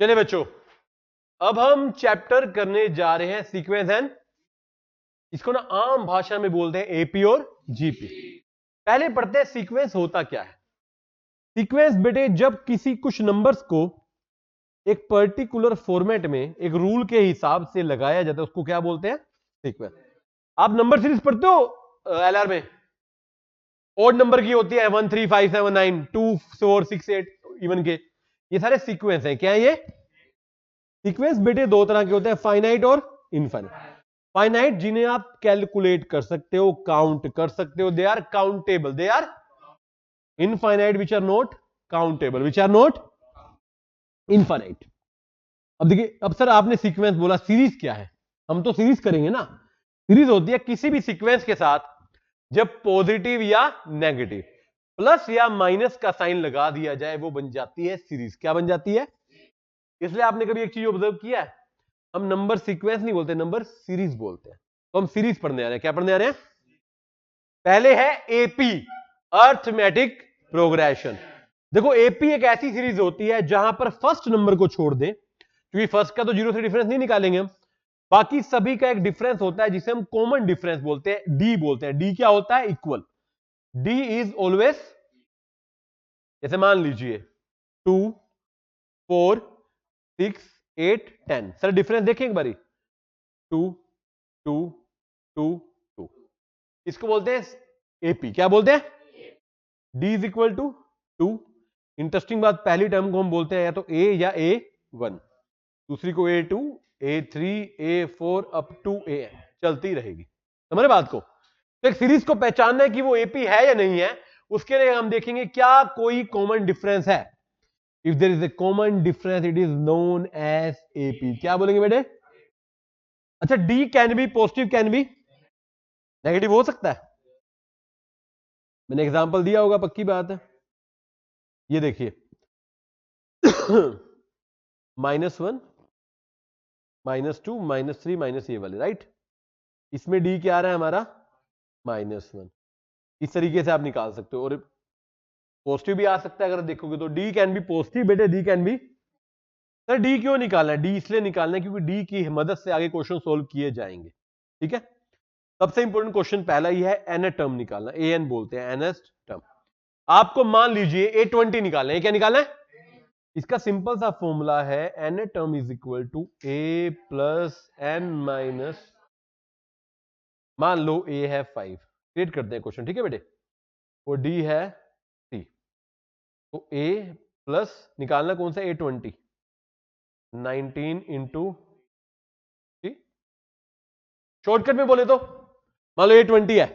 चलिए बच्चों, अब हम चैप्टर करने जा रहे हैं सीक्वेंस एंड, इसको ना आम भाषा में बोलते हैं एपी और जीपी। पहले पढ़ते हैं सीक्वेंस होता क्या है। सीक्वेंस बेटे जब किसी कुछ नंबर्स को एक पर्टिकुलर फॉर्मेट में एक रूल के हिसाब से लगाया जाता है उसको क्या बोलते हैं, सीक्वेंस। आप नंबर सीरीज पढ़ते हो एलआर में, ओड नंबर की होती है 1 3 5 7 9 2 4 6 8 इवन के, ये सारे सीक्वेंस हैं। क्या है ये सीक्वेंस? बेटे दो तरह के होते हैं, फाइनाइट और इनफाइनाइट। फाइनाइट जिन्हें आप कैलकुलेट कर सकते हो, काउंट कर सकते हो, they are countable, they are infinite which are not countable, which are not infinite. अब देखिए, अब सर आपने सीक्वेंस बोला, सीरीज क्या है? हम तो सीरीज करेंगे ना। सीरीज होती है किसी भी सीक्वेंस के साथ जब पॉजिटिव या नेगेटिव प्लस या माइनस का साइन लगा दिया जाए वो बन जाती है सीरीज। क्या बन जाती है? इसलिए आपने कभी एक चीज ऑब्जर्व किया है, हम नंबर सीक्वेंस नहीं बोलते, नंबर सीरीज बोलते हैं। तो हम सीरीज पढ़ने आ रहे हैं। क्या पढ़ने आ रहे हैं? पहले है एपी, अर्थमेटिक प्रोग्रेशन। देखो एपी एक ऐसी सीरीज होती है जहां पर फर्स्ट नंबर को छोड़ दे, क्योंकि फर्स्ट का तो जीरो से डिफरेंस नहीं निकालेंगे हम, बाकी सभी का एक डिफरेंस होता है जिसे हम कॉमन डिफरेंस बोलते हैं, डी बोलते हैं। डी क्या होता है? इक्वल। डी इज ऑलवेज, जैसे मान लीजिए 2 4 6 8 10, सर डिफरेंस देखें एक बारी, 2 2 2 2, इसको बोलते हैं एपी। क्या बोलते हैं? D is equal to 2। Interesting बात, पहली टर्म को हम बोलते हैं या तो ए या A1, दूसरी को A2 A3 A4 up to AN, चलती रहेगी। समझ बात को? तो एक सीरीज को पहचानना है कि वो एपी है या नहीं है, उसके लिए हम देखेंगे क्या कोई कॉमन डिफरेंस है। If there is a common difference it is known as AP. क्या बोलेंगे बेटे? अच्छा, D can be positive, can be negative, हो सकता है। मैंने एग्जांपल दिया होगा, पक्की बात है। ये देखिए -1 -2 -3 माइनस ये वाले, राइट। इसमें डी क्या आ रहा है हमारा? -1। इस तरीके से आप निकाल सकते हो, और पॉजिटिव भी आ सकता है अगर देखोगे तो। डी कैन बी पॉजिटिव बेटे, D can B. Sir D क्यों निकालना है? डी इसलिए निकालना है क्योंकि डी की मदद से आगे क्वेश्चन सोल्व किए जाएंगे। ठीक है, सबसे इंपॉर्टेंट क्वेश्चन पहला ही है एन टर्म निकालना, एन बोलते हैं, एनएस्ट टर्म। आपको मान लीजिए A20 निकालना है। क्या निकालना है? इसका सिंपल सा फॉर्मूला है N term is equal to A plus N minus, मान लो A है 5, क्रिएट करते हैं क्वेश्चन, ठीक है बेटे, और D है 3, तो A प्लस निकालना कौन सा? A20, 19 इंटू, शॉर्टकट में बोले तो मान लो A20 है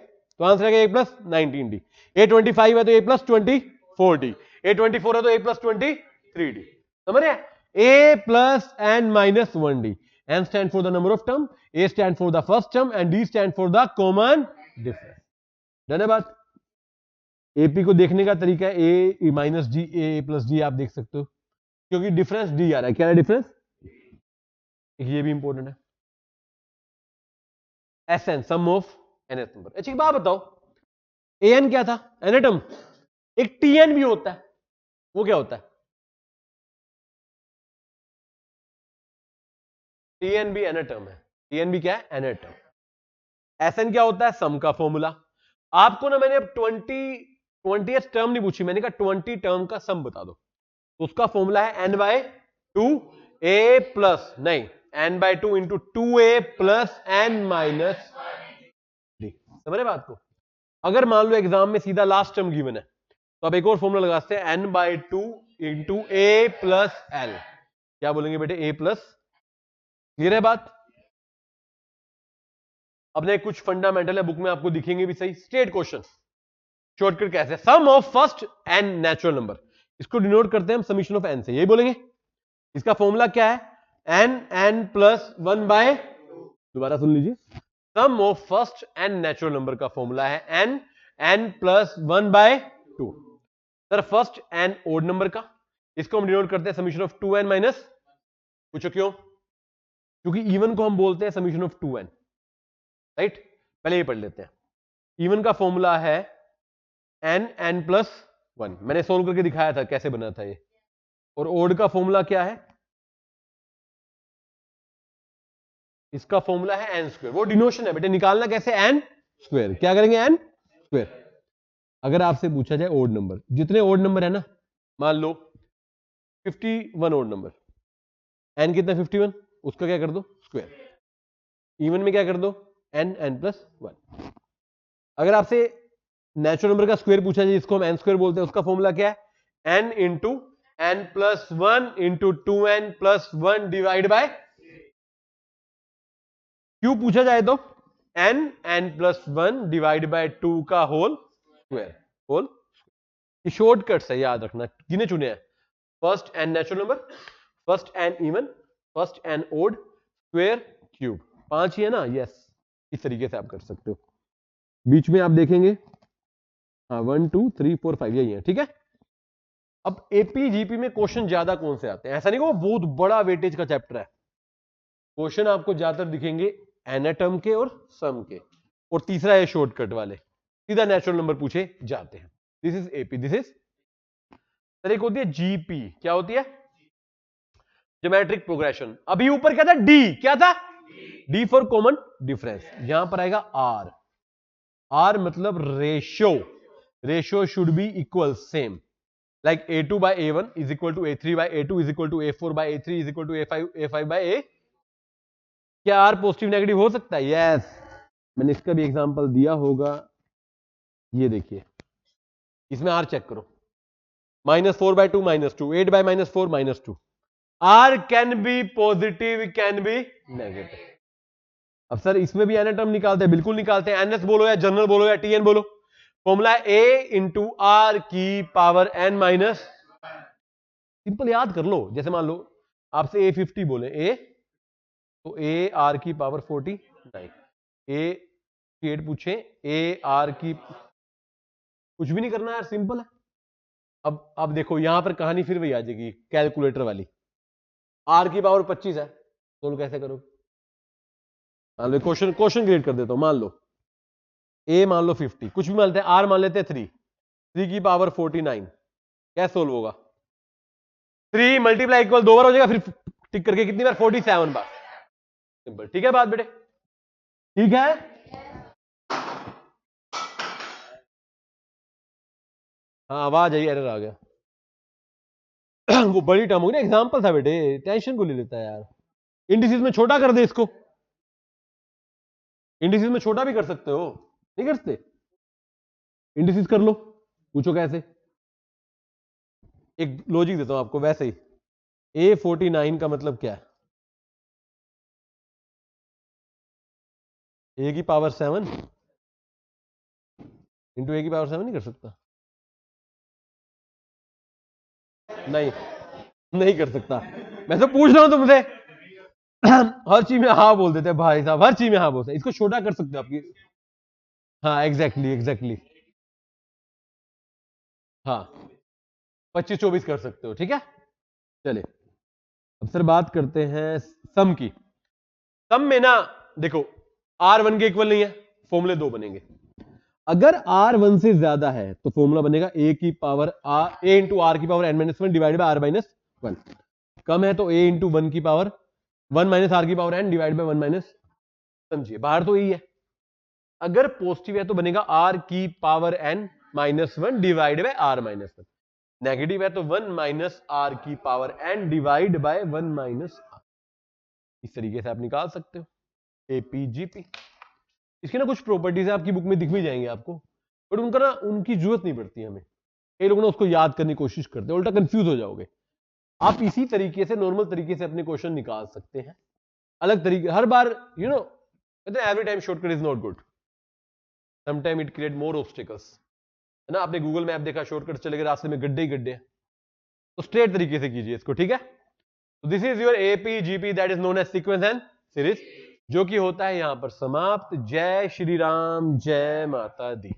तो आंसर है A प्लस 19D, A25 है तो A प्लस 24D, A24 है तो A प्लस 23D। समझ रहे हैं? A plus n minus 1D, n stand for the number of term, A stand for the first term and D stand for the common difference. Done है बात? AP को देखने का तरीका है A minus D, A plus D आप देख सकते हो, क्योंकि डिफरेंस D आ रहा है। क्या है डिफरेंस? ये भी इंपॉर्टेंट है, SN sum of nth number. अच्छा एक बात बताओ, AN क्या था? एनेटम। एक TN भी होता है, वो क्या होता है? TN भी एनेटम है। TN भी क्या है? एनेटम। SN क्या होता है? सम का फॉर्मूला। आपको ना मैंने अब 20th टर्म नहीं पूछी, मैंने कहा 20 टर्म का सम बता दो, तो उसका फॉर्मूला है n/2 A प्लस, नहीं, n/2 into 2A plus n minus D। समझ रहे बात को? अगर मान लो एग्जाम में सीधा लास्ट टर्म गिवन है तो अब एक और फॉर्मूला लगाते हैं, n/2 into A plus L। क्या बोलेंगे बेटे? A plus. क्लियर है बात? अब कुछ फंडामेंटल है, बुक में आपको दिखेंगे भी सही। स्टेट क्वेश्चन, शॉर्टकट कैसे? Sum of first n natural number, इसको डिनोट करते हैं हम समीशन ऑफ n से, यही बोलेंगे। इसका फॉर्मूला क्या है? n प्लस 1/, दोबारा सुन लीजिए, sum of first n natural number का फॉर्मूला है n plus 1/2। Sum first n odd number का, इसको हम डिनोट करते हैं समीशन ऑफ 2n माइनस, पूछो क्यों? क्योंकि इवन को हम बोलते हैं समीशन ऑफ 2n, राइट। पहले ये पढ़ लेते हैं। इवन का फॉर्मूला है n प्लस 1, मैंने सोल्व करके दिखाया था कैसे बना था ये। और ओड का फॉर्मूला क्या है? इसका फॉर्मूला है एन स्क्वायर, वो डिनोशन है बेटे, निकालना कैसे, एन स्क्वायर। क्या करेंगे, एन स्क्वायर। अगर आपसे पूछा जाए ओड नंबर, जितने ओड नंबर है ना, मान लो 51 ओड नंबर, एन कितना 51, उसका क्या कर दो स्क्वायर। इवन में क्या कर दो, एन एन प्लस 1। अगर आपसे नेचुरल नंबर का स्क्वायर पूछा जाए, जिसको हम एन स्क्वायर बोलते हैं, उसका फॉर्मूला क्या है, N into N plus 1 into 2n plus 1 divide by, क्यों पूछा जाए तो, N N plus 1 divide by 2 का होल स्क्वायर। होल ये शॉर्टकट्स है, याद रखना, गिने चुने हैं। First N natural number, first N even, first N odd, square, cube, 5 ही है ना, यस। इस तरीके से आप कर सकते हो। बीच में आप देखेंगे, हाँ 1 2 3 4 5 यही है, ठीक है। अब एपी जीपी में क्वेश्चन ज्यादा कौन से आते हैं, ऐसा नहीं कि वो बहुत बड़ा वेटेज का चैप्टर है। क्वेश्चन आपको ज्यादातर दिखेंगे एनाटम के और सम के, और तीसरा है शॉर्टकट वाले, सीधा नेचुरल नंबर पूछे जाते हैं। This is AP, this is. Sir एक होती है जीपी, क्या होती है, ज्योमेट्रिक प्रोग्रेशन। अभी ऊपर क्या था, डी, क्या था, डी फॉर कॉमन डिफरेंस। यहां पर आएगा आर, आर मतलब ratio, ratio should be equal same, like a2 by a1 is equal to a3 by a2 is equal to a4 by a3 is equal to a5 by a। क्या r positive negative हो सकता है, yes. मैंने इसका भी example दिया होगा, ये देखिए, इसमें r चेक करो, -4 by 2 -2, 8 by -4 -2, r can be positive can be negative. अब सर इसमें भी एनाटम निकालते हैं, बिल्कुल निकालते हैं, एनएस बोलो या जनरल बोलो या टीएन बोलो, फॉर्मूला ए इंटू आर की पावर एन माइनस, सिंपल याद कर लो। जैसे मान लो आपसे A50 बोले, ए तो ए आर की पावर 49, A8 पूछे, ए आर की, कुछ भी नहीं करना यार, सिंपल है। अब देखो यहां पर कहानी फिर वही आ जाएगी कैलकुलेटर वाली, आर की पावर 25 है, तो कैसे करो। मान लो क्वेश्चन क्रिएट कर देता हूं, मान लो ए मान लो 50, कुछ भी मान लेते हैं, आर मान लेते हैं 3 की पावर 49, कैसे सोल्व होगा, 3 मल्टीप्लाई इक्वल 2 बार हो जाएगा, फिर टिक करके कितनी बार, 47 बार, सिंपल। ठीक है बात बेटे, ठीक है। हाँ आवाज आई, एरर आ गया। वो बड़ी टर्म होगी ना, एग्जांपल था बेटे, टेंशन को ले लेता है यार। इंडिसेस में छोटा कर दे इसको, इंडिसेस में छोटा भी कर सकते हो, नहीं कर सकते, इंडिसेस कर लो, पूछो कैसे। एक लॉजिक देता हूं आपको वैसे ही, A49 का मतलब क्या है, ए की पावर 7 इंटू ए की पावर 7 नहीं कर सकता, नहीं नहीं कर सकता। मैं तो पूछ रहा हूं तुमसे, हर चीज में हाँ बोल देते हैं भाई साहब, हर चीज में हाँ बोलते हैं। इसको छोटा कर सकते हो आपकी, हाँ एग्जैक्टली एग्जैक्टली, हाँ 25-24 कर सकते हो, ठीक है। चलिए अब सर बात करते हैं सम की। सम में ना देखो, R1 के इक्वल नहीं है, फॉर्मूले 2 बनेंगे। अगर R1 से ज्यादा है तो फॉर्मूला बनेगा a की पावर a इंटू आर की power n-1 divide by r-1। कम है तो a इंटू 1 की पावर 1 माइनस आर की power n divide by 1 minus, समझिए बाहर तो यही है। अगर पॉजिटिव है तो बनेगा r की power n-1 divide by r-1। Negative है तो 1 माइनस आर की power n divide by 1 minus R. इस तरीके से आप निकाल सकते हो एपीजीपी। इसकी ना कुछ प्रॉपर्टीज है, आपकी बुक में दिख भी जाएंगे आपको, बट उनका ना उनकी जरूरत नहीं पड़ती हमें, कई लोग ना उसको याद करने की कोशिश करते हैं, उल्टा कंफ्यूज हो जाओगे। आप इसी तरीके से नॉर्मल तरीके से अपने क्वेश्चन निकाल सकते हैं, अलग तरीके हर बार, यू नो कहते हैं every time shortcut is not good, sometime it create more obstacles, है ना। आपने गूगल मैप देखा, शॉर्टकट चले गए, रास्ते में गड्ढे ही गड्ढे, तो स्ट्रेट तरीके से कीजिए इसको, ठीक है। तो this is your AP GP that is known as sequence and series, जो कि होता है यहां पर समाप्त। जय श्री राम, जय माता दी।